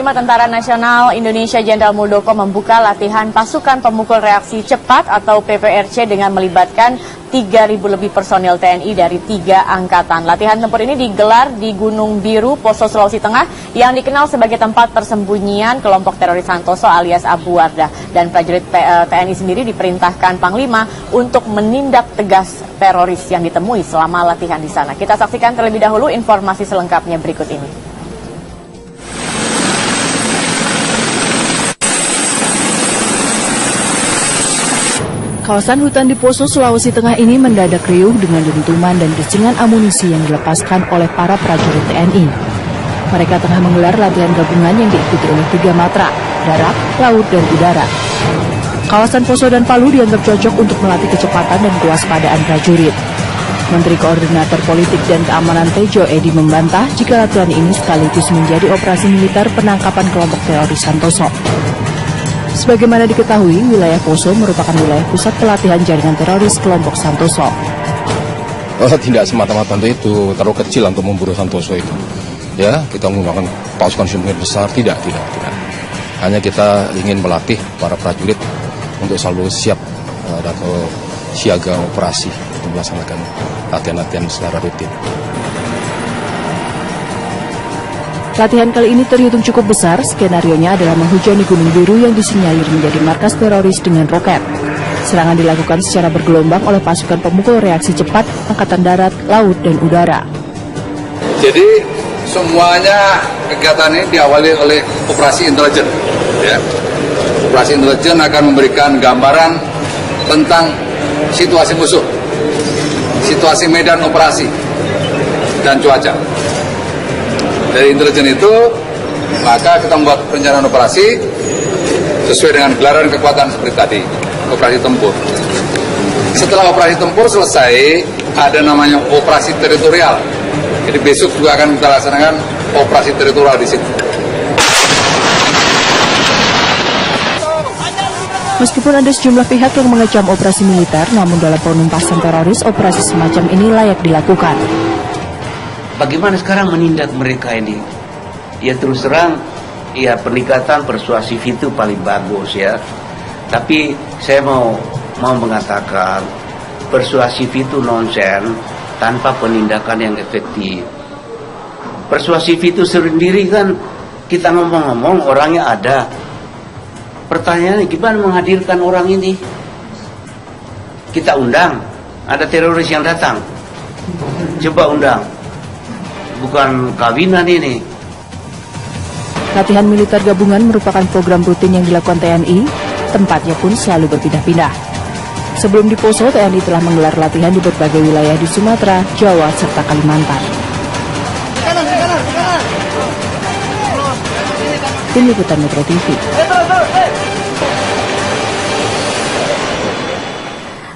Panglima Tentara Nasional Indonesia Jenderal Muldoko membuka latihan pasukan pemukul reaksi cepat atau PPRC dengan melibatkan 3.000 lebih personil TNI dari 3 angkatan. Latihan tempur ini digelar di Gunung Biru, Poso, Sulawesi Tengah yang dikenal sebagai tempat persembunyian kelompok teroris Santoso alias Abu Wardah. Dan prajurit TNI sendiri diperintahkan Panglima untuk menindak tegas teroris yang ditemui selama latihan di sana. Kita saksikan terlebih dahulu informasi selengkapnya berikut ini. Kawasan hutan di Poso, Sulawesi Tengah ini mendadak riuh dengan dentuman dan desingan amunisi yang dilepaskan oleh para prajurit TNI. Mereka tengah menggelar latihan gabungan yang diikuti oleh 3 matra, darat, laut, dan udara. Kawasan Poso dan Palu dianggap cocok untuk melatih kecepatan dan kewaspadaan prajurit. Menteri Koordinator Politik dan Keamanan Tejo Edi membantah jika latihan ini sekaligus menjadi operasi militer penangkapan kelompok teroris Santoso. Sebagaimana diketahui, wilayah Poso merupakan wilayah pusat pelatihan jaringan teroris kelompok Santoso. Tidak semata-mata itu, terlalu kecil untuk memburu Santoso itu. Ya, kita menggunakan pasukan semakin besar, tidak. Hanya kita ingin melatih para prajurit untuk selalu siap atau siaga operasi untuk melaksanakan latihan-latihan secara rutin. Latihan kali ini terhitung cukup besar, skenarionya adalah menghujani Gunung Biru yang disinyalir menjadi markas teroris dengan roket. Serangan dilakukan secara bergelombang oleh pasukan pemukul reaksi cepat, Angkatan Darat, Laut, dan Udara. Jadi semuanya kegiatan ini diawali oleh operasi intelijen. Ya. Operasi intelijen akan memberikan gambaran tentang situasi musuh, situasi medan operasi, dan cuaca. Dari intelijen itu, maka kita membuat perencanaan operasi sesuai dengan gelaran kekuatan seperti tadi, operasi tempur. Setelah operasi tempur selesai, ada namanya operasi teritorial. Jadi besok juga akan kita laksanakan operasi teritorial di situ. Meskipun ada sejumlah pihak yang mengecam operasi militer, namun dalam penumpasan teroris, operasi semacam ini layak dilakukan. Bagaimana sekarang menindak mereka ini? Ya terus terang, ya pendekatan persuasif itu paling bagus ya. Tapi saya mau mengatakan persuasif itu nonsen tanpa penindakan yang efektif. Persuasif itu sendiri kan kita ngomong-ngomong orangnya ada. Pertanyaannya gimana menghadirkan orang ini? Kita undang, ada teroris yang datang. Coba undang. Bukan kawinan ini. Latihan militer gabungan merupakan program rutin yang dilakukan TNI, tempatnya pun selalu berpindah-pindah. Sebelum di Poso, TNI telah menggelar latihan di berbagai wilayah di Sumatera, Jawa, serta Kalimantan. Tim Liputan Metro TV.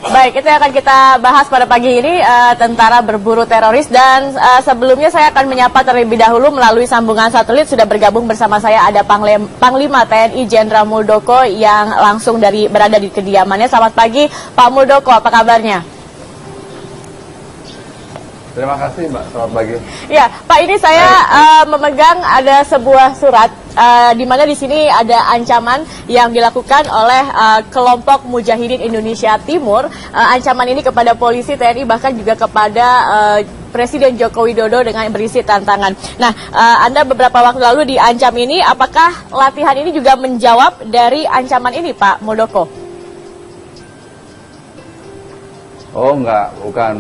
Baik, itu yang akan kita bahas pada pagi ini, tentara berburu teroris. Dan sebelumnya saya akan menyapa terlebih dahulu melalui sambungan satelit. Sudah bergabung bersama saya ada Panglima TNI Jenderal Muldoko yang langsung berada di kediamannya. Selamat pagi Pak Muldoko, apa kabarnya? Terima kasih Mbak, selamat pagi. Ya, Pak, ini saya memegang ada sebuah surat di mana di sini ada ancaman yang dilakukan oleh kelompok Mujahidin Indonesia Timur. Ancaman ini kepada polisi, TNI, bahkan juga kepada Presiden Joko Widodo dengan berisi tantangan. Nah, Anda beberapa waktu lalu diancam ini, apakah latihan ini juga menjawab dari ancaman ini, Pak Muldoko? Oh enggak,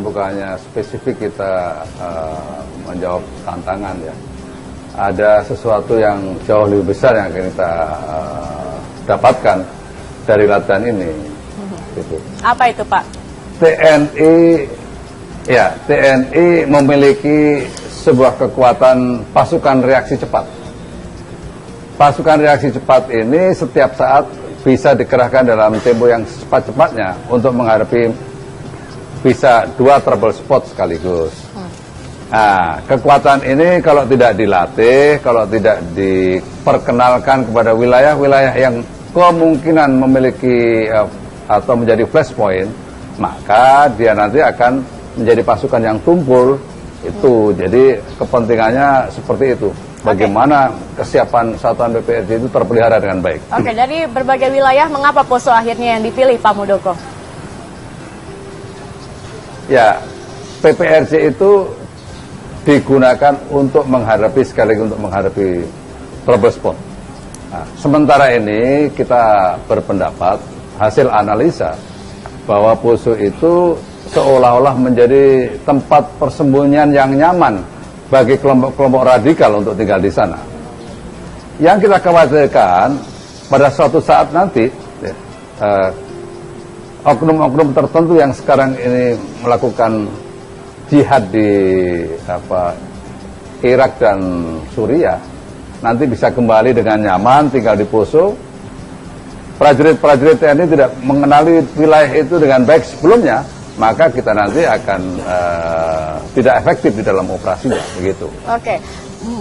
bukannya spesifik kita menjawab tantangan ya. Ada sesuatu yang jauh lebih besar yang akan kita dapatkan dari latihan ini. Gitu. Apa itu Pak? TNI memiliki sebuah kekuatan pasukan reaksi cepat. Pasukan reaksi cepat ini setiap saat bisa dikerahkan dalam tempo yang secepat-cepatnya untuk menghadapi bisa 2 trouble spot sekaligus. Nah, kekuatan ini kalau tidak dilatih, kalau tidak diperkenalkan kepada wilayah-wilayah yang kemungkinan memiliki atau menjadi flashpoint, maka dia nanti akan menjadi pasukan yang tumpul. Itu jadi kepentingannya seperti itu. bagaimana kesiapan satuan PPRJ itu terpelihara dengan baik. Oke, dari berbagai wilayah, mengapa poso akhirnya yang dipilih, Pak Muldoko? Ya, PPRJ itu digunakan untuk menghadapi, sekaligus untuk menghadapi trouble spot. Nah, sementara ini kita berpendapat, hasil analisa, bahwa Poso itu seolah-olah menjadi tempat persembunyian yang nyaman bagi kelompok-kelompok radikal untuk tinggal di sana. Yang kita khawatirkan pada suatu saat nanti oknum-oknum tertentu yang sekarang ini melakukan jihad di Irak dan Suriah nanti bisa kembali dengan nyaman tinggal di Poso. Prajurit-prajurit TNI tidak mengenali wilayah itu dengan baik sebelumnya, maka kita nanti akan tidak efektif di dalam operasinya, begitu. Oke,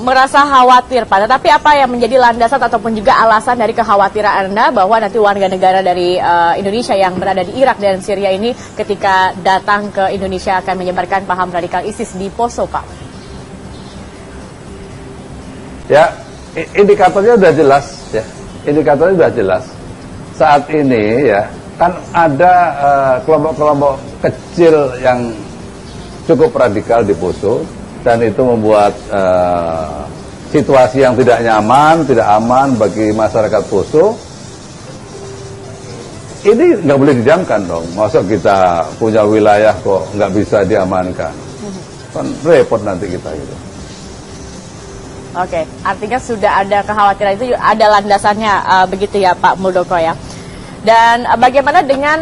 merasa khawatir Pak, tetapi apa yang menjadi landasan ataupun juga alasan dari kekhawatiran Anda bahwa nanti warga negara dari Indonesia yang berada di Irak dan Syria ini ketika datang ke Indonesia akan menyebarkan paham radikal ISIS di Poso, Pak? Ya, indikatornya sudah jelas, ya. Indikatornya sudah jelas. Saat ini ya kan ada kelompok-kelompok kecil yang cukup radikal di Poso dan itu membuat situasi yang tidak nyaman, tidak aman bagi masyarakat Poso. Ini nggak boleh didiamkan dong. Masa kita punya wilayah kok nggak bisa diamankan? Kan repot nanti kita gitu. Oke, artinya sudah ada kekhawatiran itu, ada landasannya begitu ya Pak Muldoko ya. Dan bagaimana dengan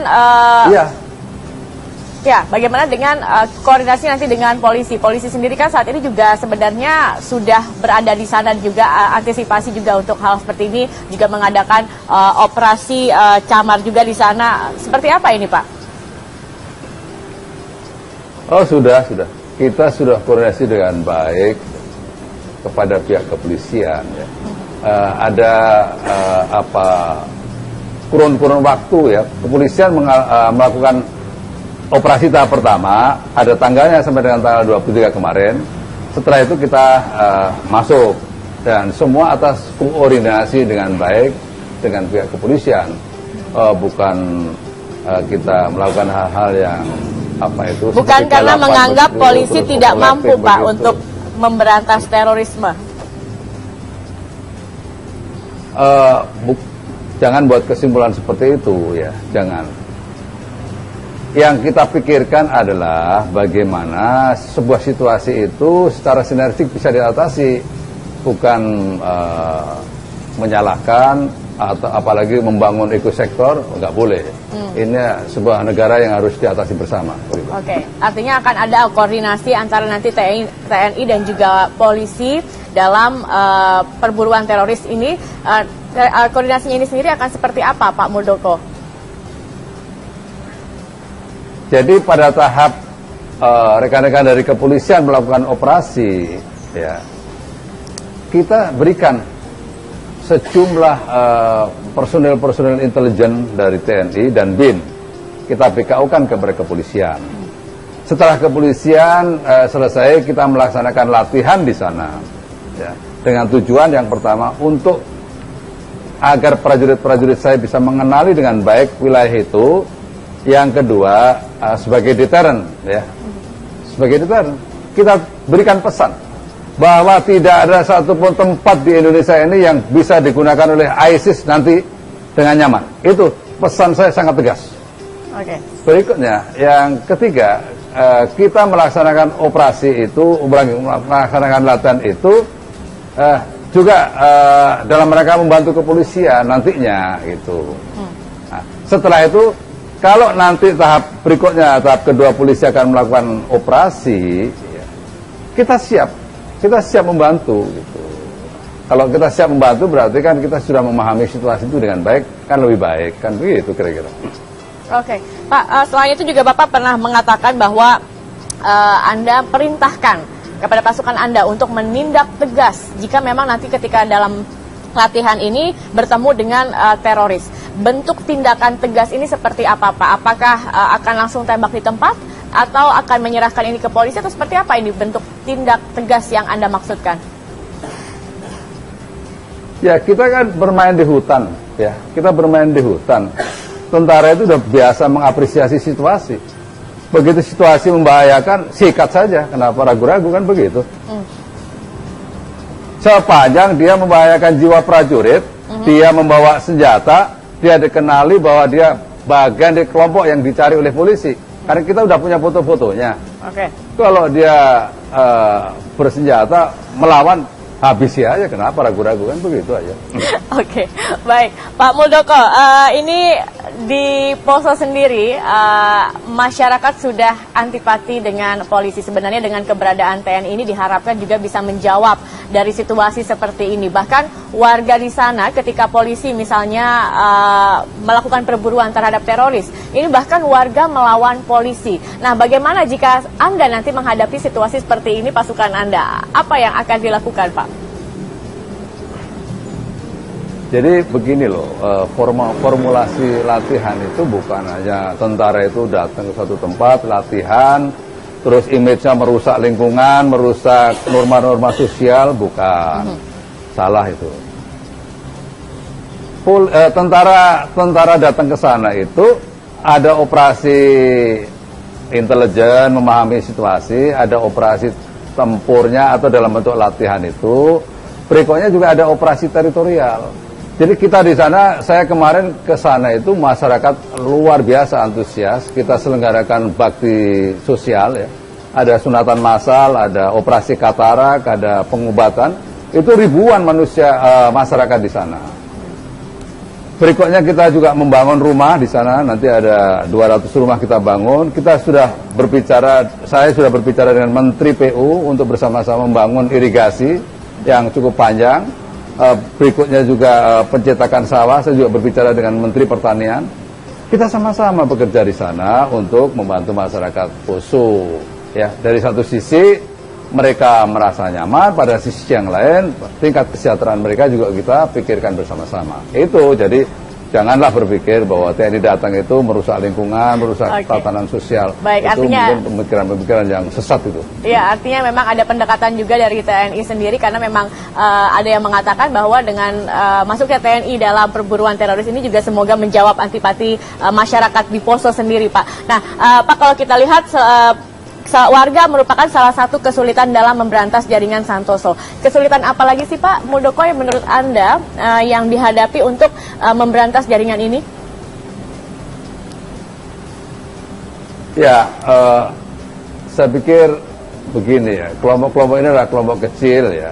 bagaimana dengan koordinasi nanti dengan polisi? Polisi sendiri kan saat ini juga sebenarnya sudah berada di sana, juga antisipasi juga untuk hal seperti ini, juga mengadakan operasi camar juga di sana. Seperti apa ini Pak? Oh sudah. Kita sudah koordinasi dengan baik kepada pihak kepolisian. Ya. Ada kurun waktu ya, kepolisian melakukan operasi tahap pertama, ada tanggalnya sampai dengan tanggal 23 kemarin. Setelah itu kita masuk dan semua atas koordinasi dengan baik dengan pihak kepolisian, bukan kita melakukan hal-hal yang bukan karena menganggap polisi tidak mampu Pak untuk memberantas terorisme. Jangan buat kesimpulan seperti itu ya, jangan. Yang kita pikirkan adalah bagaimana sebuah situasi itu secara sinergik bisa diatasi, bukan menyalahkan atau apalagi membangun ekosektor, nggak boleh. Ini sebuah negara yang harus diatasi bersama. Oke, artinya akan ada koordinasi antara nanti TNI dan juga polisi dalam perburuan teroris ini. Koordinasinya ini sendiri akan seperti apa Pak Muldoko? Jadi pada tahap rekan-rekan dari kepolisian melakukan operasi, ya, kita berikan sejumlah personil-personil intelijen dari TNI dan BIN, kita BKU-kan kepada kepolisian. Setelah kepolisian selesai, kita melaksanakan latihan di sana, ya, dengan tujuan yang pertama untuk agar prajurit-prajurit saya bisa mengenali dengan baik wilayah itu. Yang kedua, sebagai deterrent, ya, sebagai deterrent, kita berikan pesan bahwa tidak ada satupun tempat di Indonesia ini yang bisa digunakan oleh ISIS nanti dengan nyaman. Itu pesan saya sangat tegas. Oke. Berikutnya, yang ketiga, kita melaksanakan operasi itu, melaksanakan latihan itu juga dalam rangka membantu kepolisian nantinya gitu. Nah, setelah itu, kalau nanti tahap berikutnya, tahap kedua polisi akan melakukan operasi, ya, kita siap membantu gitu. Kalau kita siap membantu berarti kan kita sudah memahami situasi itu dengan baik, kan lebih baik, kan begitu kira-kira. Oke, Pak, selain itu juga Bapak pernah mengatakan bahwa Anda perintahkan kepada pasukan Anda untuk menindak tegas jika memang nanti ketika dalam latihan ini bertemu dengan teroris. Bentuk tindakan tegas ini seperti apa Pak? Apakah akan langsung tembak di tempat atau akan menyerahkan ini ke polisi atau seperti apa ini bentuk tindak tegas yang Anda maksudkan? Ya kita kan bermain di hutan, ya kita bermain di hutan. Tentara itu udah biasa mengapresiasi situasi. Begitu situasi membahayakan, sikat saja. Kenapa ragu-ragu kan begitu? Sepanjang dia membahayakan jiwa prajurit, dia membawa senjata, dia dikenali bahwa dia bagian dari kelompok yang dicari oleh polisi. Karena kita udah punya foto-fotonya. Kalau dia bersenjata melawan, habisi aja. Kenapa ragu-ragu kan begitu aja. Oke, baik Pak Muldoko, ini di Poso sendiri masyarakat sudah antipati dengan polisi. Sebenarnya dengan keberadaan TNI ini diharapkan juga bisa menjawab dari situasi seperti ini. Bahkan warga di sana ketika polisi misalnya melakukan perburuan terhadap teroris, ini bahkan warga melawan polisi. Nah, bagaimana jika Anda nanti menghadapi situasi seperti ini pasukan Anda? Apa yang akan dilakukan, Pak? Jadi begini loh, formulasi latihan itu bukan hanya tentara itu datang ke satu tempat, latihan, terus image-nya merusak lingkungan, merusak norma-norma sosial, bukan. Salah itu. Tentara datang ke sana itu ada operasi intelijen, memahami situasi, ada operasi tempurnya atau dalam bentuk latihan itu. Berikutnya juga ada operasi teritorial. Jadi kita di sana, saya kemarin ke sana itu masyarakat luar biasa antusias. Kita selenggarakan bakti sosial ya. Ada sunatan massal, ada operasi katarak, ada pengobatan. Itu ribuan masyarakat di sana. Berikutnya kita juga membangun rumah di sana. Nanti ada 200 rumah kita bangun. Kita sudah berbicara, saya sudah berbicara dengan Menteri PU untuk bersama-sama membangun irigasi yang cukup panjang. Berikutnya juga pencetakan sawah, saya juga berbicara dengan Menteri Pertanian. Kita sama-sama bekerja di sana untuk membantu masyarakat Poso. Ya, dari satu sisi mereka merasa nyaman, pada sisi yang lain tingkat kesejahteraan mereka juga kita pikirkan bersama-sama. Itu jadi janganlah berpikir bahwa TNI datang itu merusak lingkungan, merusak tatanan sosial. Baik, itu artinya mungkin pemikiran-pemikiran yang sesat itu. Iya, artinya memang ada pendekatan juga dari TNI sendiri karena memang ada yang mengatakan bahwa dengan masuknya TNI dalam perburuan teroris ini juga semoga menjawab antipati masyarakat di Poso sendiri, Pak. Nah, Pak, kalau kita lihat warga merupakan salah satu kesulitan dalam memberantas jaringan Santoso. Kesulitan apa lagi sih Pak Muldoko yang menurut Anda yang dihadapi untuk memberantas jaringan ini? Ya, saya pikir begini ya, kelompok-kelompok ini adalah kelompok kecil ya,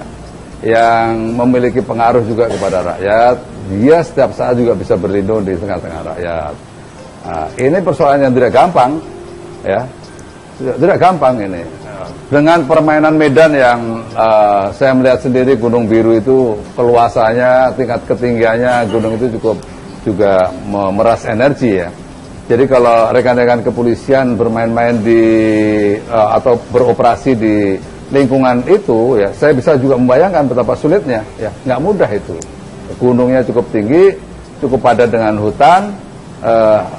yang memiliki pengaruh juga kepada rakyat. Dia setiap saat juga bisa berlindung di tengah-tengah rakyat. Ini persoalan yang tidak gampang ya. Tidak gampang ini. Dengan permainan medan yang saya melihat sendiri Gunung Biru itu keluasannya, tingkat ketinggiannya gunung itu cukup juga memeras energi ya. Jadi kalau rekan-rekan kepolisian bermain-main di atau beroperasi di lingkungan itu ya, saya bisa juga membayangkan betapa sulitnya ya. Nggak mudah itu. Gunungnya cukup tinggi, cukup padat dengan hutan.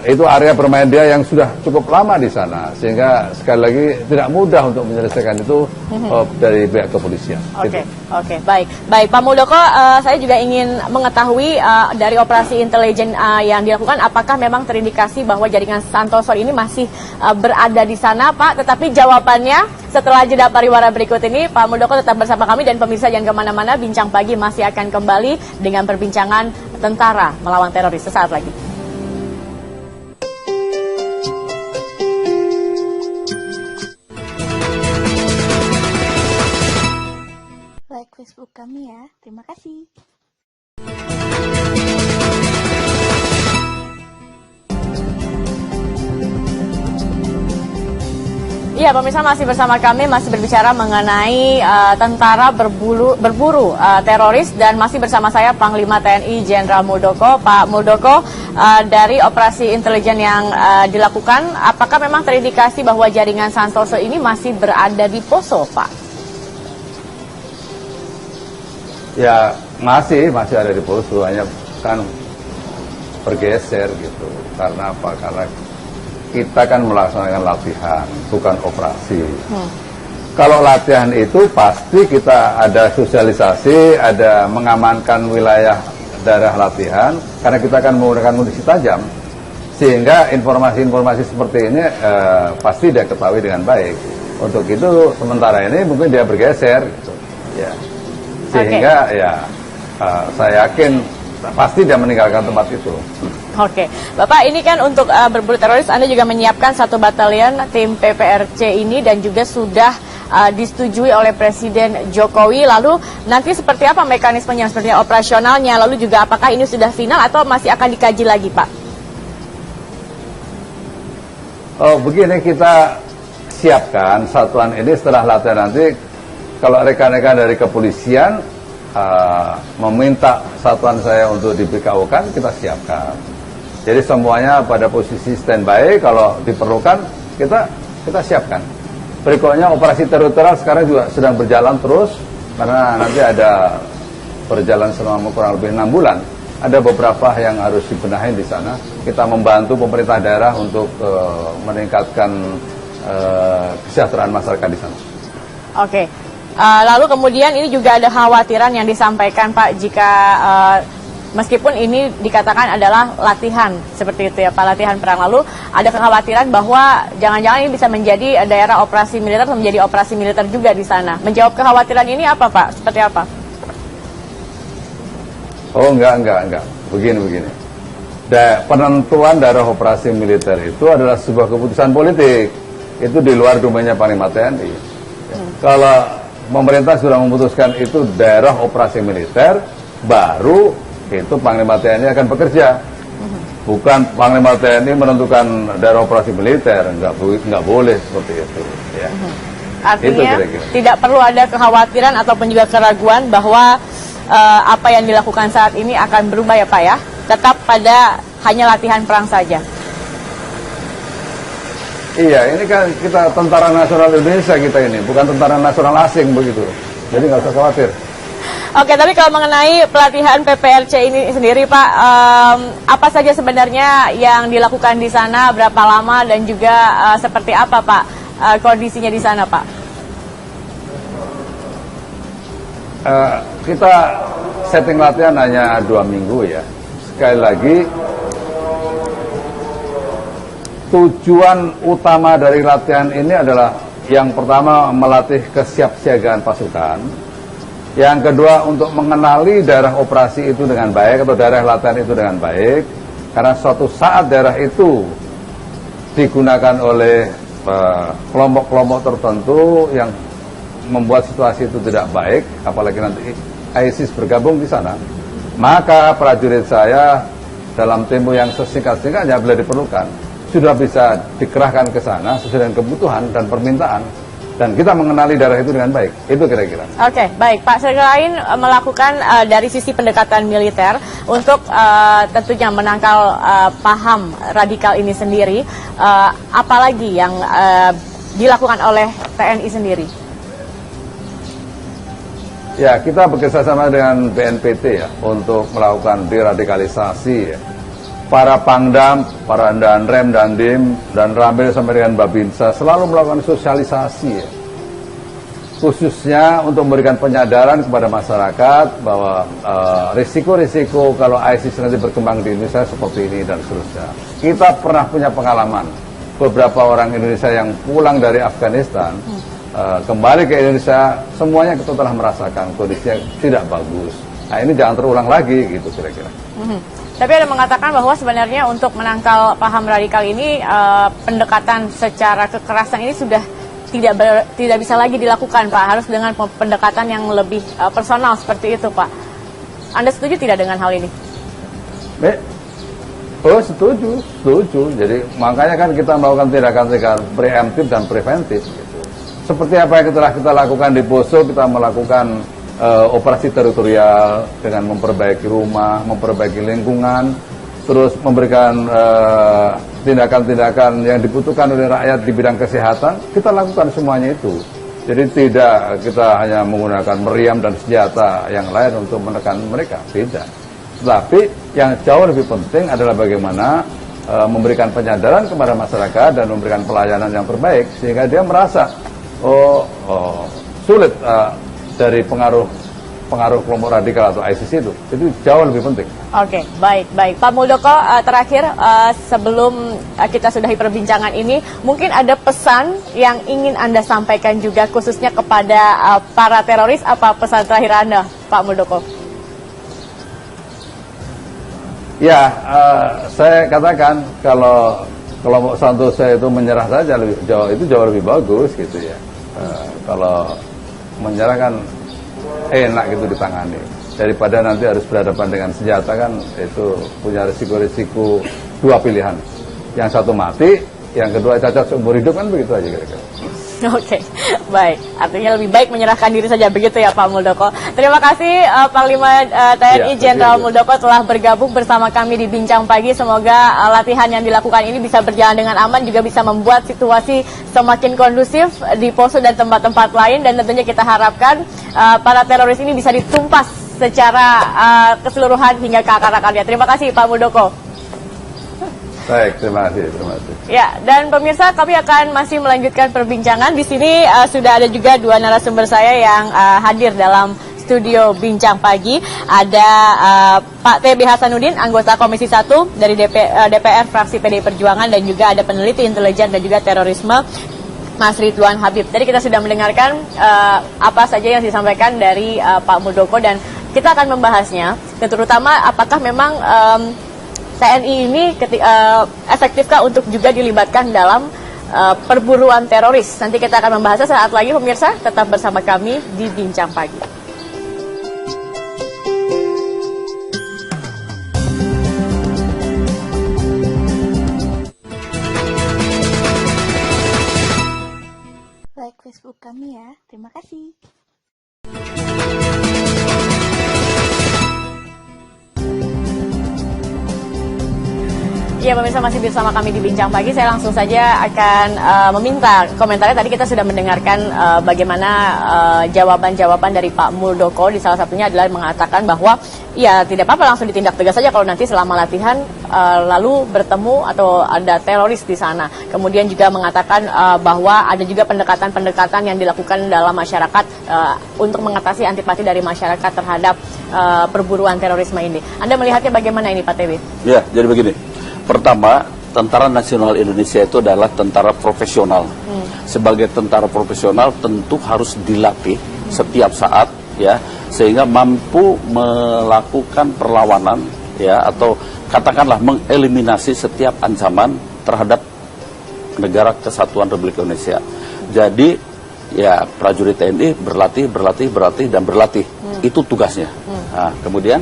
Itu area bermain dia yang sudah cukup lama di sana, sehingga sekali lagi tidak mudah untuk menyelesaikan itu dari pihak kepolisian. Oke, baik Pak Muldoko, saya juga ingin mengetahui dari operasi intelijen yang dilakukan, apakah memang terindikasi bahwa jaringan Santoso ini masih berada di sana, Pak? Tetapi jawabannya setelah jeda pariwara berikut ini. Pak Muldoko tetap bersama kami dan pemirsa jangan kemana-mana. Bincang Pagi masih akan kembali dengan perbincangan tentara melawan teroris sesaat lagi. Like Facebook kami ya. Terima kasih. Iya, pemirsa masih bersama kami, masih berbicara mengenai tentara berburu teroris dan masih bersama saya Panglima TNI Jenderal Muldoko. Pak Muldoko, dari operasi intelijen yang dilakukan, apakah memang terindikasi bahwa jaringan Santoso ini masih berada di Poso, Pak? Ya masih ada di Poso, hanya kan bergeser gitu. Karena apa? Karena kita kan melaksanakan latihan, bukan operasi. Kalau latihan itu pasti kita ada sosialisasi, ada mengamankan wilayah daerah latihan, karena kita akan menggunakan munisi tajam, sehingga informasi-informasi seperti ini pasti dia ketahui dengan baik. Untuk itu sementara ini mungkin dia bergeser, gitu. Ya. Sehingga saya yakin pasti dia meninggalkan tempat itu. Oke, Bapak, ini kan untuk berburu teroris Anda juga menyiapkan 1 batalion tim PPRC ini dan juga sudah disetujui oleh Presiden Jokowi. Lalu nanti seperti apa mekanismenya, seperti operasionalnya, lalu juga apakah ini sudah final atau masih akan dikaji lagi, Pak? Oh, begini, kita siapkan satuan ini setelah latihan nanti. Kalau rekan-rekan dari kepolisian meminta satuan saya untuk di BKO-kan, kita siapkan. Jadi semuanya pada posisi standby, kalau diperlukan kita siapkan. Berikutnya operasi teritorial sekarang juga sedang berjalan terus, karena nanti ada berjalan selama kurang lebih 6 bulan. Ada beberapa yang harus dibenahi di sana. Kita membantu pemerintah daerah untuk meningkatkan kesejahteraan masyarakat di sana. Oke. Lalu kemudian ini juga ada khawatiran yang disampaikan, Pak, jika meskipun ini dikatakan adalah latihan seperti itu ya Pak, latihan perang, lalu ada kekhawatiran bahwa jangan-jangan ini bisa menjadi daerah operasi militer atau menjadi operasi militer juga di sana. Menjawab kekhawatiran ini apa, Pak? Seperti apa? Oh, enggak. Begini. Penentuan daerah operasi militer itu adalah sebuah keputusan politik. Itu di luar domainnya Panglima TNI. Kalau pemerintah sudah memutuskan itu daerah operasi militer, baru itu Panglima TNI akan bekerja. Bukan Panglima TNI menentukan daerah operasi militer, nggak boleh seperti itu. Ya. Artinya tidak perlu ada kekhawatiran ataupun juga keraguan bahwa apa yang dilakukan saat ini akan berubah ya Pak ya? Tetap pada hanya latihan perang saja. Iya, ini kan kita tentara nasional Indonesia kita ini, bukan tentara nasional asing begitu. Jadi nggak usah khawatir. Oke, tapi kalau mengenai pelatihan PPRC ini sendiri Pak, apa saja sebenarnya yang dilakukan di sana, berapa lama dan juga seperti apa Pak kondisinya di sana Pak? Kita setting latihan hanya 2 minggu ya. Sekali lagi, tujuan utama dari latihan ini adalah yang pertama melatih kesiapsiagaan pasukan. Yang kedua untuk mengenali daerah operasi itu dengan baik atau daerah latihan itu dengan baik. Karena suatu saat daerah itu digunakan oleh kelompok-kelompok tertentu yang membuat situasi itu tidak baik, apalagi nanti ISIS bergabung di sana, maka prajurit saya dalam tempo yang sesingkat-singkatnya bila diperlukan sudah bisa dikerahkan ke sana sesuai dengan kebutuhan dan permintaan, dan kita mengenali daerah itu dengan baik. Itu kira-kira. Oke, baik Pak. Selain melakukan dari sisi pendekatan militer untuk tentunya menangkal paham radikal ini sendiri, apalagi yang dilakukan oleh TNI sendiri? Ya, kita bekerjasama dengan BNPT ya untuk melakukan deradikalisasi ya. Para Pangdam, para Danrem, Dandim, dan Ramil sampai dengan Babinsa selalu melakukan sosialisasi ya. Khususnya untuk memberikan penyadaran kepada masyarakat bahwa risiko-risiko kalau ISIS nanti berkembang di Indonesia seperti ini dan seterusnya. Kita pernah punya pengalaman beberapa orang Indonesia yang pulang dari Afghanistan kembali ke Indonesia, semuanya kita telah merasakan kondisinya tidak bagus. Nah, ini jangan terulang lagi gitu kira-kira. Tapi ada mengatakan bahwa sebenarnya untuk menangkal paham radikal ini pendekatan secara kekerasan ini sudah tidak bisa lagi dilakukan Pak, harus dengan pendekatan yang lebih personal seperti itu Pak. Anda setuju tidak dengan hal ini? Oh, setuju. Jadi makanya kan kita melakukan tindakan-tindakan preemptif dan preventif gitu. Seperti apa yang telah kita lakukan di Poso, kita melakukan operasi teritorial dengan memperbaiki rumah, memperbaiki lingkungan, terus memberikan tindakan-tindakan yang dibutuhkan oleh rakyat di bidang kesehatan. Kita lakukan semuanya itu. Jadi tidak kita hanya menggunakan meriam dan senjata yang lain untuk menekan mereka, tidak. Tetapi yang jauh lebih penting adalah bagaimana memberikan penyadaran kepada masyarakat dan memberikan pelayanan yang terbaik sehingga dia merasa Sulit dari pengaruh kelompok radikal atau ISIS itu jauh lebih penting. Oke, baik. Pak Muldoko, terakhir sebelum kita sudahi perbincangan ini, mungkin ada pesan yang ingin Anda sampaikan juga khususnya kepada para teroris. Apa pesan terakhir Anda, Pak Muldoko? Ya, saya katakan kalau kelompok Santoso itu menyerah saja itu jauh lebih bagus gitu ya. Kalau menyerah kan enak gitu ditangani, daripada nanti harus berhadapan dengan senjata kan itu punya risiko-risiko dua pilihan, yang satu mati, yang kedua cacat seumur hidup, kan begitu aja kira-kira. Oke, baik. Artinya lebih baik menyerahkan diri saja, begitu ya Pak Muldoko. Terima kasih Panglima TNI Jenderal Muldoko telah bergabung bersama kami di Bincang Pagi. Semoga latihan yang dilakukan ini bisa berjalan dengan aman, juga bisa membuat situasi semakin kondusif di poso dan tempat-tempat lain. Dan tentunya kita harapkan para teroris ini bisa ditumpas secara keseluruhan hingga ke akar-akarnya. Terima kasih Pak Muldoko. Baik, terima kasih. Ya, dan pemirsa, kami akan masih melanjutkan perbincangan. Di sini sudah ada juga dua narasumber saya yang hadir dalam studio Bincang Pagi. Ada Pak TB Hasanuddin, anggota Komisi 1 dari DPR fraksi PDI Perjuangan, dan juga ada peneliti intelijen dan juga terorisme Mas Ridwan Habib. Tadi kita sudah mendengarkan apa saja yang disampaikan dari Pak Muldoko, dan kita akan membahasnya, terutama apakah memang TNI ini efektifkah untuk juga dilibatkan dalam perburuan teroris. Nanti kita akan membahasnya saat lagi, pemirsa. Tetap bersama kami di Bincang Pagi. Like Facebook kami ya. Terima kasih. Ya, pemirsa, masih bersama kami di Bincang Pagi. Saya langsung saja akan meminta komentarnya. Tadi kita sudah mendengarkan bagaimana jawaban-jawaban dari Pak Muldoko. Di salah satunya adalah mengatakan bahwa ya tidak apa-apa, langsung ditindak tegas saja kalau nanti selama latihan lalu bertemu atau ada teroris di sana. Kemudian juga mengatakan bahwa ada juga pendekatan-pendekatan yang dilakukan dalam masyarakat untuk mengatasi antipati dari masyarakat terhadap perburuan terorisme ini. Anda melihatnya bagaimana ini, Pak TB? Ya, jadi begini. Pertama, Tentara Nasional Indonesia itu adalah tentara profesional. Sebagai tentara profesional tentu harus dilatih setiap saat, ya, sehingga mampu melakukan perlawanan, ya, atau katakanlah mengeliminasi setiap ancaman terhadap negara kesatuan Republik Indonesia. Jadi, ya, prajurit TNI berlatih dan berlatih. Itu tugasnya. Nah, kemudian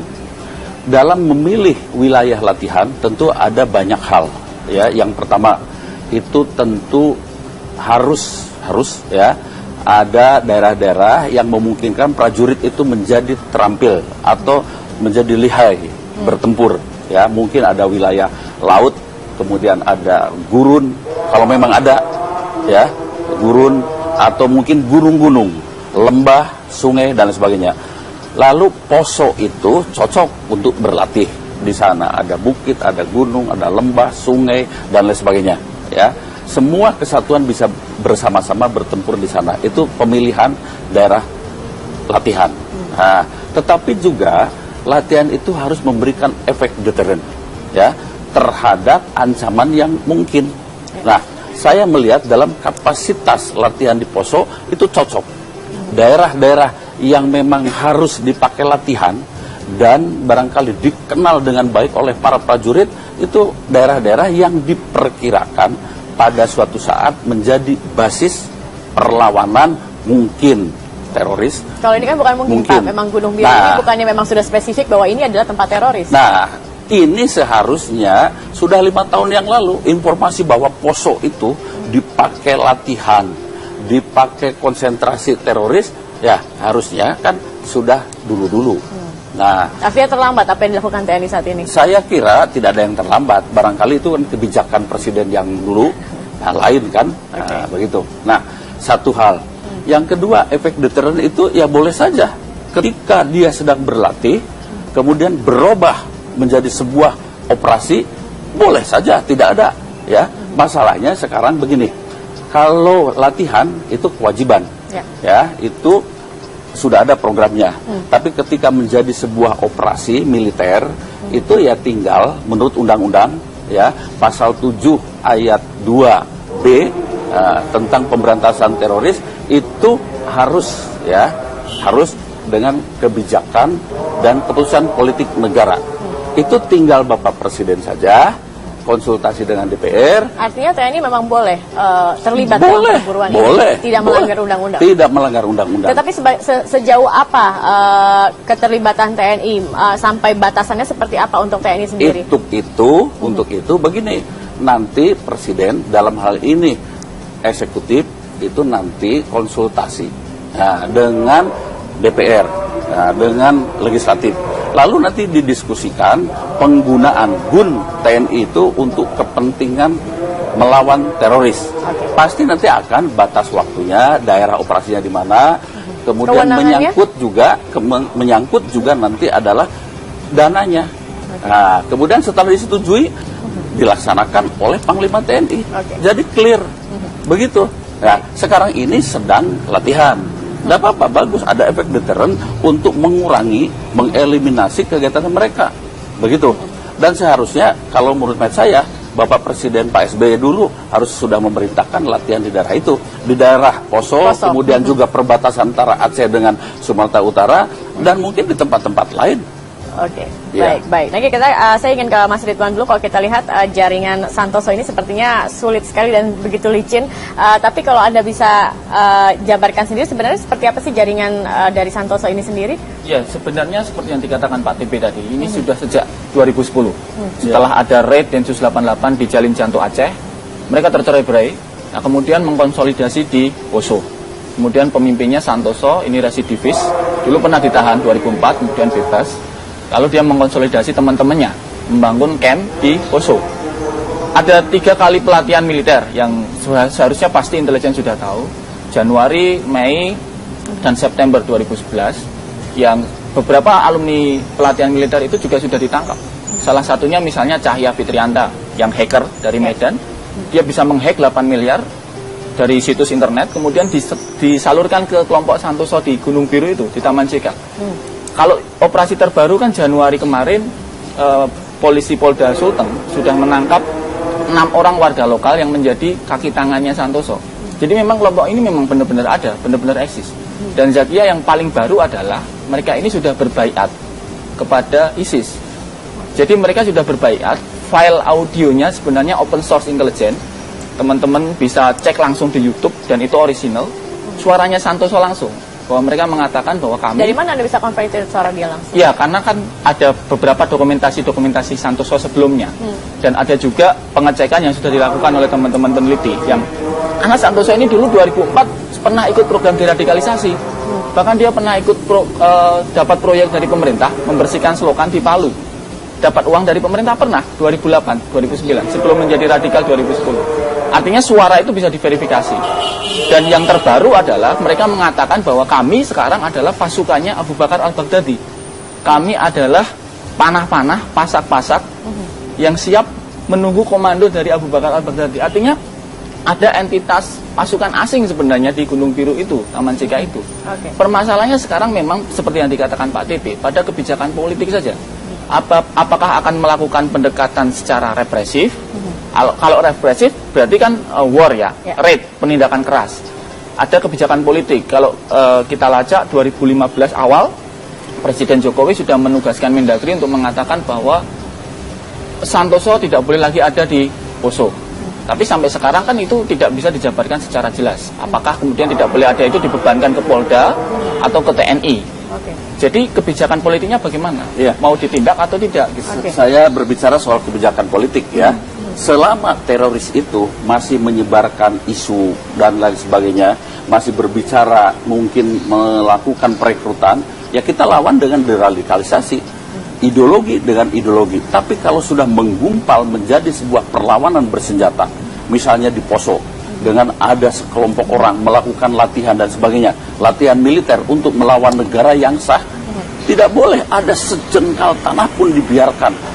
dalam memilih wilayah latihan tentu ada banyak hal, ya. Yang pertama itu tentu harus ya ada daerah-daerah yang memungkinkan prajurit itu menjadi terampil atau menjadi lihai bertempur, ya. Mungkin ada wilayah laut, kemudian ada gurun kalau memang ada, ya, gurun, atau mungkin gunung-gunung, lembah, sungai dan sebagainya. Lalu poso itu cocok untuk berlatih di sana. Ada bukit, ada gunung, ada lembah, sungai dan lain sebagainya. Ya, semua kesatuan bisa bersama-sama bertempur di sana. Itu pemilihan daerah latihan. Nah, tetapi juga latihan itu harus memberikan efek deterrent, ya, terhadap ancaman yang mungkin. Nah, saya melihat dalam kapasitas latihan di poso itu cocok. Daerah-daerah yang memang harus dipakai latihan dan barangkali dikenal dengan baik oleh para prajurit itu daerah-daerah yang diperkirakan pada suatu saat menjadi basis perlawanan mungkin teroris. Kalau ini kan bukan mungkin. Pak, memang Gunung Biru ini bukannya memang sudah spesifik bahwa ini adalah tempat teroris. Nah, ini seharusnya sudah 5 tahun yang lalu informasi bahwa poso itu dipakai latihan, dipakai konsentrasi teroris. Ya, harusnya kan sudah dulu-dulu. Nah, artinya terlambat apa yang dilakukan TNI saat ini? Saya kira tidak ada yang terlambat. Barangkali itu kan kebijakan presiden yang dulu, lain kan, begitu. Nah, satu hal. Yang kedua, efek deterren itu ya boleh saja. Ketika dia sedang berlatih, kemudian berubah menjadi sebuah operasi, boleh saja, tidak ada. Ya, masalahnya sekarang begini. Kalau latihan itu kewajiban, ya itu sudah ada programnya. Tapi ketika menjadi sebuah operasi militer, itu ya tinggal menurut undang-undang, ya pasal 7 ayat 2B tentang pemberantasan teroris itu harus dengan kebijakan dan keputusan politik negara. Itu tinggal Bapak Presiden saja konsultasi dengan DPR. Artinya TNI memang boleh terlibat dalam perburuan ini, tidak melanggar undang-undang. Tidak melanggar undang-undang. Tetapi sejauh apa keterlibatan TNI sampai batasannya seperti apa untuk TNI sendiri? Untuk itu begini, nanti Presiden dalam hal ini eksekutif itu nanti konsultasi dengan DPR, dengan legislatif. Lalu nanti didiskusikan penggunaan GUN TNI itu untuk kepentingan melawan teroris. Pasti nanti akan batas waktunya, daerah operasinya di mana, kemudian menyangkut juga nanti adalah dananya. Nah, kemudian setelah disetujui dilaksanakan oleh Panglima TNI. Jadi clear, begitu. Nah, sekarang ini sedang latihan. Tidak apa-apa, bagus, ada efek deterrent untuk mengurangi, mengeliminasi kegiatan mereka. Begitu. Dan seharusnya, kalau menurut saya, Bapak Presiden Pak SBY dulu harus sudah memerintahkan latihan di daerah itu. Di daerah Poso. Kemudian juga perbatasan antara Aceh dengan Sumatera Utara, dan mungkin di tempat-tempat lain. Oke, baik. Nanti saya ingin ke Mas Ridwan dulu. Kalau kita lihat jaringan Santoso ini sepertinya sulit sekali dan begitu licin. Tapi kalau Anda bisa jabarkan sendiri, sebenarnya seperti apa sih jaringan dari Santoso ini sendiri? Ya, sebenarnya seperti yang dikatakan Pak TP tadi, ini sudah sejak 2010. Setelah ada raid Densus 88 di Jalin Janto Aceh, mereka tercerai-berai. Nah, kemudian mengkonsolidasi di Poso. Kemudian pemimpinnya Santoso, ini residivis. Dulu pernah ditahan 2004, kemudian bebas. Lalu dia mengkonsolidasi teman-temannya, membangun camp di Poso. Ada 3 kali pelatihan militer yang seharusnya pasti intelijen sudah tahu. Januari, Mei, dan September 2011. Yang beberapa alumni pelatihan militer itu juga sudah ditangkap. Salah satunya misalnya Cahya Fitrianta, yang hacker dari Medan. Dia bisa menghack 8 miliar dari situs internet, kemudian disalurkan ke kelompok Santoso di Gunung Biru itu, di Taman Jeka. Kalau operasi terbaru kan Januari kemarin, polisi Polda Sulteng sudah menangkap 6 orang warga lokal yang menjadi kaki tangannya Santoso. Jadi memang kelompok ini memang benar-benar ada, benar-benar eksis. Dan Zakia yang paling baru adalah mereka ini sudah berbaiat kepada ISIS. Jadi mereka sudah berbaiat, file audionya sebenarnya open source intelligence. Teman-teman bisa cek langsung di YouTube dan itu original. Suaranya Santoso langsung. Bahwa mereka mengatakan bahwa kami... Dari mana Anda bisa konversi suara dia langsung? Ya, karena kan ada beberapa dokumentasi Santoso sebelumnya. Dan ada juga pengecekan yang sudah dilakukan oleh teman-teman peneliti. Yang anak Santoso ini dulu 2004 pernah ikut program deradikalisasi. Bahkan dia pernah ikut dapat proyek dari pemerintah, membersihkan selokan di Palu. Dapat uang dari pemerintah pernah, 2008, 2009, sebelum menjadi radikal 2010. Artinya suara itu bisa diverifikasi. Dan yang terbaru adalah mereka mengatakan bahwa kami sekarang adalah pasukannya Abu Bakar al-Baghdadi. Kami adalah panah-panah, pasak-pasak yang siap menunggu komando dari Abu Bakar al-Baghdadi. Artinya ada entitas pasukan asing sebenarnya di Gunung Biru itu, Taman Jeka itu. Permasalahannya sekarang memang seperti yang dikatakan Pak TP, pada kebijakan politik saja. Apakah akan melakukan pendekatan secara represif? Kalau represif berarti kan war ya, raid, penindakan keras. Ada kebijakan politik. Kalau kita lacak 2015 awal, Presiden Jokowi sudah menugaskan Mendagri untuk mengatakan bahwa Santoso tidak boleh lagi ada di Poso. Tapi sampai sekarang kan itu tidak bisa dijabarkan secara jelas. Apakah kemudian tidak boleh ada itu dibebankan ke Polda atau ke TNI? Jadi kebijakan politiknya bagaimana? Mau ditindak atau tidak? Gitu. Saya berbicara soal kebijakan politik ya. Selama teroris itu masih menyebarkan isu dan lain sebagainya, masih berbicara mungkin melakukan perekrutan, ya kita lawan dengan deradikalisasi, ideologi dengan ideologi. Tapi kalau sudah menggumpal menjadi sebuah perlawanan bersenjata, misalnya di Poso, dengan ada sekelompok orang melakukan latihan dan sebagainya, latihan militer untuk melawan negara yang sah, tidak boleh ada sejengkal tanah pun dibiarkan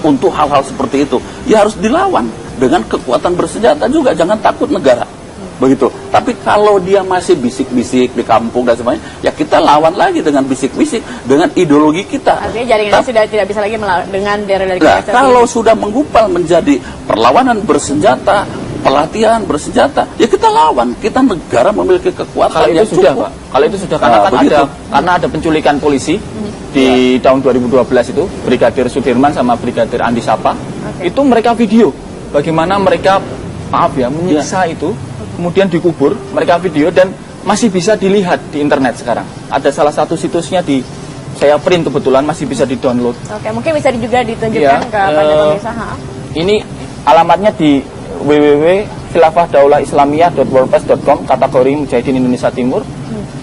untuk hal-hal seperti itu. Ya harus dilawan dengan kekuatan bersenjata juga, jangan takut negara. begitu. Tapi kalau dia masih bisik-bisik di kampung dan semuanya, ya kita lawan lagi dengan bisik-bisik, dengan ideologi kita. Artinya jaringan sudah tidak bisa lagi dengan dari kalau sudah menggumpal menjadi perlawanan bersenjata, pelatihan bersenjata, ya kita lawan. Kita negara memiliki kekuatan kalau itu yang sudah, cukup. Pak. Kalau itu sudah, karena ada penculikan polisi di tahun 2012 itu, Brigadir Sudirman sama Brigadir Andi Sapa, itu mereka video bagaimana mereka menyiksa itu, kemudian dikubur, mereka video dan masih bisa dilihat di internet sekarang. Ada salah satu situsnya saya print kebetulan, masih bisa di-download. Oke, mungkin bisa juga ditunjukkan kepada pemirsa. Ini alamatnya di www.khilafahdaulahislamiyah.wordpress.com, kategori Mujahidin Indonesia Timur.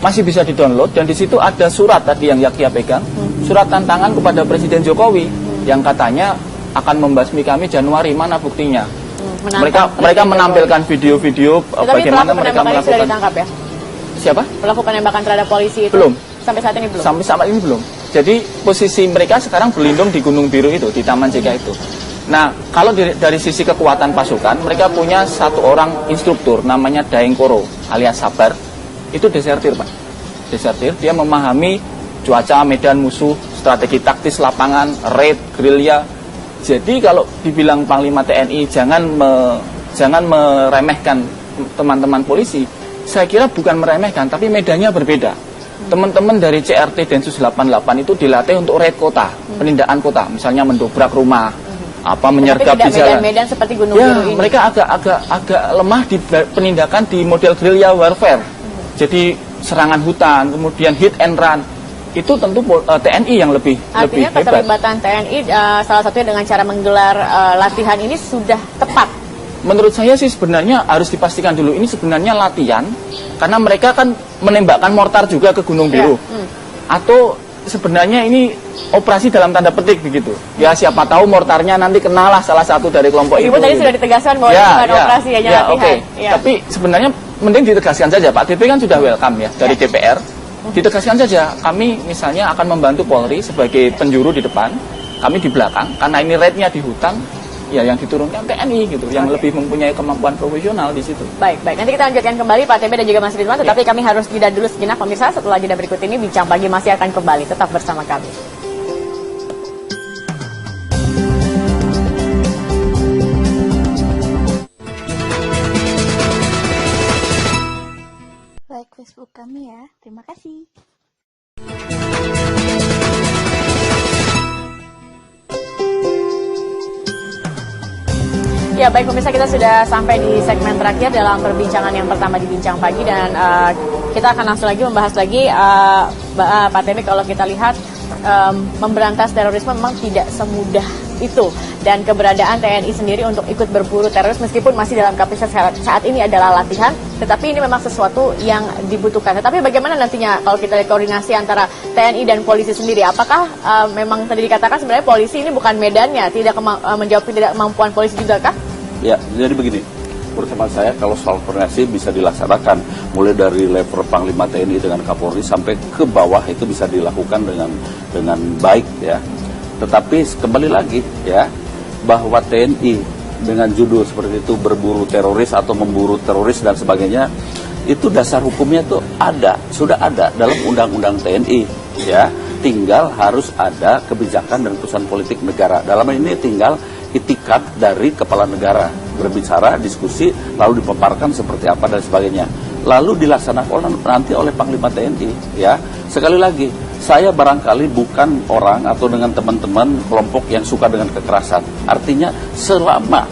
Masih bisa di-download dan di situ ada surat tadi yang Yakia pegang, surat tantangan kepada Presiden Jokowi yang katanya akan membasmi kami Januari, mana buktinya? Mereka menampilkan video-video bagaimana mereka melakukan. Sudah ditangkap ya? Siapa? Pelaku penembakan terhadap polisi itu? Belum. Sampai saat ini belum? Sampai saat ini belum. Jadi posisi mereka sekarang berlindung di Gunung Biru itu, di Taman JK itu. Nah, kalau dari sisi kekuatan pasukan, mereka punya satu orang instruktur namanya Daeng Koro alias Sabar. Itu desertir, Pak. Desertir, dia memahami cuaca, medan musuh, strategi taktis lapangan, raid, gerilya. Jadi kalau dibilang Panglima TNI jangan meremehkan teman-teman polisi, saya kira bukan meremehkan, tapi medannya berbeda. Teman-teman dari CRT Densus 88 itu dilatih untuk raid kota, penindakan kota, misalnya mendobrak rumah, menyergap di jalan. Medan seperti Gunung Biru ini. Mereka agak lemah di penindakan di model guerrilla warfare. Jadi serangan hutan, kemudian hit and run. Itu tentu TNI yang lebih hebat. Artinya keterlibatan TNI salah satunya dengan cara menggelar latihan ini sudah tepat. Menurut saya sih sebenarnya harus dipastikan dulu ini sebenarnya latihan karena mereka kan menembakkan mortar juga ke Gunung Biru. Atau sebenarnya ini operasi dalam tanda petik begitu. Ya siapa tahu mortarnya nanti kenalah salah satu dari kelompok itu. Ibu tadi sudah ditegaskan bahwa ini bukan operasi hanya latihan. Tapi sebenarnya mending ditegaskan saja, Pak DP kan sudah welcome ya dari DPR. Ditegaskan saja, kami misalnya akan membantu Polri sebagai penjuru di depan, kami di belakang, karena ini raidnya di hutan, ya yang diturunkan TNI gitu, yang lebih mempunyai kemampuan profesional di situ. Baik, nanti kita lanjutkan kembali Pak TB dan juga Mas Ridwan, tetapi kami harus jeda dulu sejenak pemirsa, setelah jeda berikut ini Bincang Pagi masih akan kembali, tetap bersama kami. Facebook kami ya. Terima kasih. Ya baik pemirsa, kita sudah sampai di segmen terakhir dalam perbincangan yang pertama di Bincang Pagi dan kita akan langsung lagi membahas lagi Pak Temi, kalau kita lihat memberantas terorisme memang tidak semudah itu dan keberadaan TNI sendiri untuk ikut berburu teroris meskipun masih dalam kapasitas saat ini adalah latihan, tetapi ini memang sesuatu yang dibutuhkan. Tetapi bagaimana nantinya kalau kita lihat koordinasi antara TNI dan polisi sendiri, apakah memang tadi dikatakan sebenarnya polisi ini bukan medannya, tidak menjawab tidak kemampuan polisi juga kah? Ya, jadi begini, menurut saya kalau soal koordinasi bisa dilaksanakan mulai dari level Panglima TNI dengan Kapolri sampai ke bawah itu bisa dilakukan dengan baik ya. Tetapi kembali lagi ya, bahwa TNI dengan judul seperti itu berburu teroris atau memburu teroris dan sebagainya, itu dasar hukumnya tuh sudah ada dalam undang-undang TNI ya. Tinggal harus ada kebijakan dan keputusan politik negara. Dalam ini tinggal itikat dari kepala negara berbicara, diskusi, lalu dipaparkan seperti apa dan sebagainya. Lalu dilaksanakan nanti oleh Panglima TNI ya. Sekali lagi, saya barangkali bukan orang atau dengan teman-teman kelompok yang suka dengan kekerasan. Artinya selama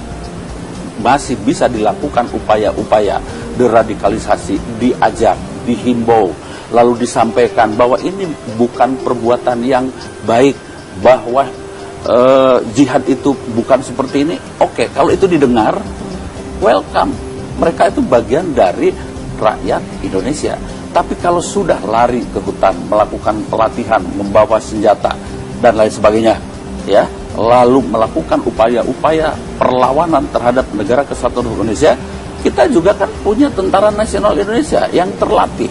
masih bisa dilakukan upaya-upaya deradikalisasi, diajak, dihimbau, lalu disampaikan bahwa ini bukan perbuatan yang baik, bahwa jihad itu bukan seperti ini. Oke, kalau itu didengar, welcome. Mereka itu bagian dari rakyat Indonesia. Tapi kalau sudah lari ke hutan, melakukan pelatihan, membawa senjata dan lain sebagainya, ya, lalu melakukan upaya-upaya perlawanan terhadap negara kesatuan Indonesia, kita juga kan punya Tentara Nasional Indonesia yang terlatih.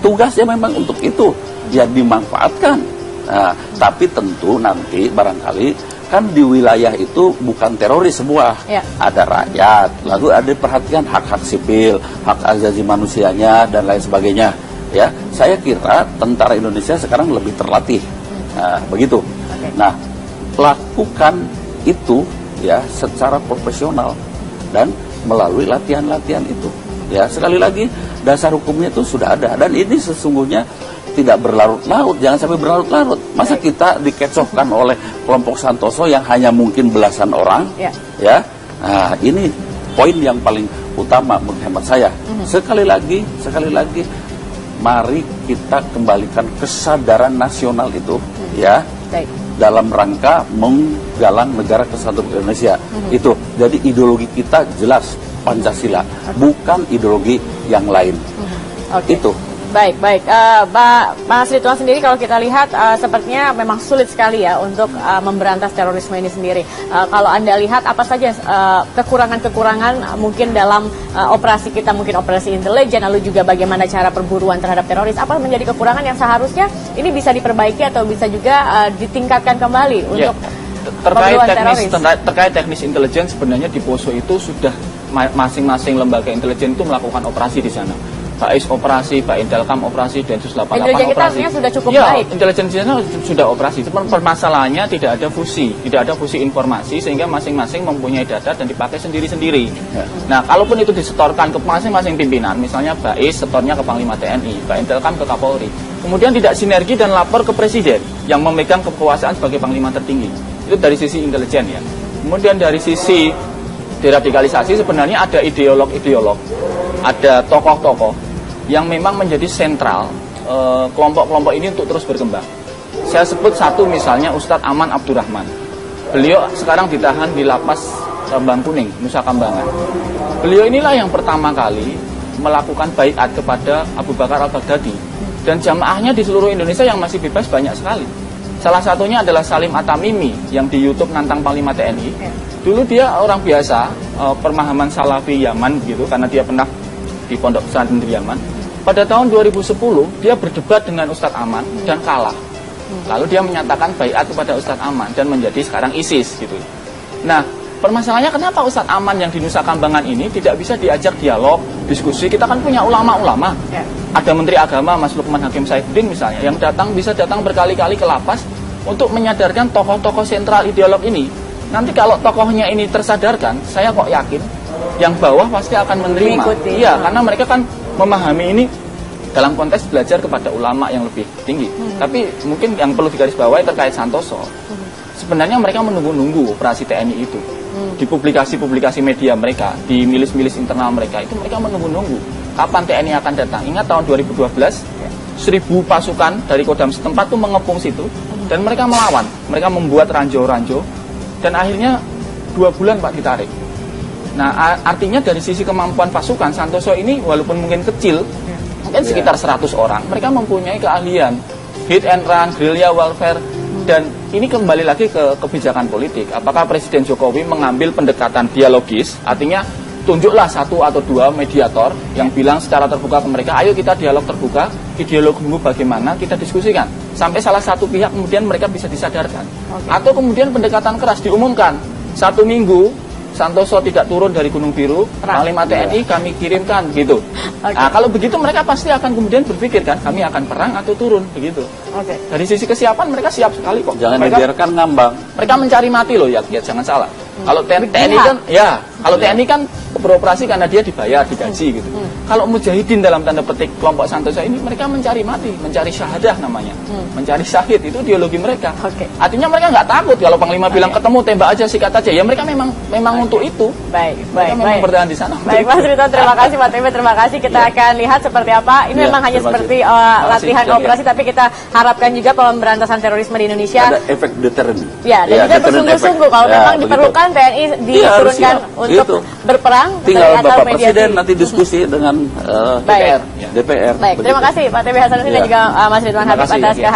Tugasnya memang untuk itu, ya dimanfaatkan. Nah, tapi tentu nanti barangkali kan di wilayah itu bukan teroris semua, ada rakyat, lalu ada perhatian hak-hak sipil, hak asasi manusianya dan lain sebagainya. Ya, saya kira tentara Indonesia sekarang lebih terlatih, begitu. Nah, lakukan itu ya secara profesional dan melalui latihan-latihan itu. Ya, sekali lagi dasar hukumnya itu sudah ada dan ini sesungguhnya tidak berlarut-larut, jangan sampai berlarut-larut. Masa kita dikecohkan oleh kelompok Santoso yang hanya mungkin belasan orang, ya. Nah, ini poin yang paling utama menurut hemat saya. Sekali lagi, mari kita kembalikan kesadaran nasional itu, ya, dalam rangka menggalang negara kesatuan Indonesia. Itu, jadi ideologi kita jelas Pancasila, bukan ideologi yang lain. Itu. Baik. Mas Ridwan sendiri kalau kita lihat sepertinya memang sulit sekali ya untuk memberantas terorisme ini sendiri. Kalau Anda lihat apa saja kekurangan-kekurangan mungkin dalam operasi kita, mungkin operasi intelijen, lalu juga bagaimana cara perburuan terhadap teroris, apa menjadi kekurangan yang seharusnya ini bisa diperbaiki atau bisa juga ditingkatkan kembali untuk terkait teknis intelijen. Sebenarnya di Poso itu sudah masing-masing lembaga intelijen itu melakukan operasi di sana. BAIS operasi, Intelkam operasi, Densus 88 intelijen kita operasi. artinya sudah cukup ya, baik. Intelijen di sana sudah operasi. Cuman permasalahannya tidak ada fusi informasi sehingga masing-masing mempunyai data dan dipakai sendiri-sendiri. Nah, kalaupun itu disetorkan ke masing-masing pimpinan, misalnya BAIS setornya ke Panglima TNI, Intelkam ke Kapolri, kemudian tidak sinergi dan lapor ke Presiden yang memegang kekuasaan sebagai Panglima tertinggi. Itu dari sisi intelijen ya. Kemudian dari sisi deradikalisasi sebenarnya ada ideolog-ideolog, ada tokoh-tokoh yang memang menjadi sentral kelompok-kelompok ini untuk terus berkembang. Saya sebut satu misalnya Ustadz Aman Abdurrahman. Beliau sekarang ditahan di lapas Rambang Kuning, Nusa Kambangan. Beliau inilah yang pertama kali melakukan baiat kepada Abu Bakar Al-Baghdadi. Dan jamaahnya di seluruh Indonesia yang masih bebas banyak sekali. Salah satunya adalah Salim Atamimi yang di YouTube nantang Panglima TNI. Dulu dia orang biasa, pemahaman Salafi Yaman gitu, karena dia pernah di Pondok Pesantren di Yaman. Pada tahun 2010 dia berdebat dengan Ustadz Aman dan kalah. Lalu dia menyatakan baiat kepada Ustadz Aman dan menjadi sekarang ISIS gitu. Nah, permasalahannya kenapa Ustadz Aman yang di Nusa Kambangan ini tidak bisa diajak dialog, diskusi? Kita kan punya ulama-ulama. Ada Menteri Agama Mas Lukman Hakim Saifuddin misalnya yang bisa datang berkali-kali ke lapas untuk menyadarkan tokoh-tokoh sentral ideolog ini. Nanti kalau tokohnya ini tersadarkan, saya kok yakin yang bawah pasti akan menerima. Iya, karena mereka kan memahami ini dalam konteks belajar kepada ulama yang lebih tinggi. Tapi mungkin yang perlu digarisbawahi terkait Santoso, sebenarnya mereka menunggu-nunggu operasi TNI itu. Di publikasi-publikasi media mereka, di milis-milis internal mereka, itu mereka menunggu-nunggu kapan TNI akan datang. Ingat tahun 2012, 1000 pasukan dari Kodam setempat itu mengepung situ, dan mereka melawan. Mereka membuat ranjau-ranjau, dan akhirnya 2 bulan Pak ditarik. Nah, artinya dari sisi kemampuan pasukan, Santoso ini walaupun mungkin kecil, mungkin sekitar 100 orang, mereka mempunyai keahlian hit and run, guerrilla warfare, dan ini kembali lagi ke kebijakan politik. Apakah Presiden Jokowi mengambil pendekatan dialogis, artinya tunjuklah 1 atau 2 mediator yang bilang secara terbuka ke mereka, ayo kita dialog terbuka, ideologimu bagaimana, kita diskusikan. Sampai salah satu pihak kemudian mereka bisa disadarkan. Atau kemudian pendekatan keras diumumkan, 1 minggu Santoso tidak turun dari Gunung Biru, Panglima TNI kami kirimkan gitu. Nah, kalau begitu mereka pasti akan kemudian berpikir kan, kami akan perang atau turun begitu. Dari sisi kesiapan mereka siap sekali kok. Jangan dibiarkan ngambang. Mereka mencari mati loh ya jangan salah. Kalau TNI kan kalau TNI kan beroperasi karena dia dibayar, digaji gitu. Kalau mujahidin dalam tanda petik kelompok Santoso ini, mereka mencari mati, mencari syahadah namanya, mencari syahid, itu ideologi mereka. Artinya mereka nggak takut kalau Panglima bilang ketemu tembak aja, sikat aja. Ya mereka memang untuk itu. Mereka memang bertahan di sana. Baik Mas Ridwan, terima kasih Pak Tebe, terima kasih. Kita akan lihat seperti apa. Ini memang hanya seperti latihan operasi, tapi kita harapkan juga pemberantasan terorisme di Indonesia. Ada efek deterren. Ya, dan juga bersungguh-sungguh kalau memang diperlukan TNI diturunkan untuk berperang. Tinggal Bapak Presiden nanti diskusi dengan DPR. Baik, terima kasih Pak Tebe Hasanuddin dan juga Mas Ridwan Habib atas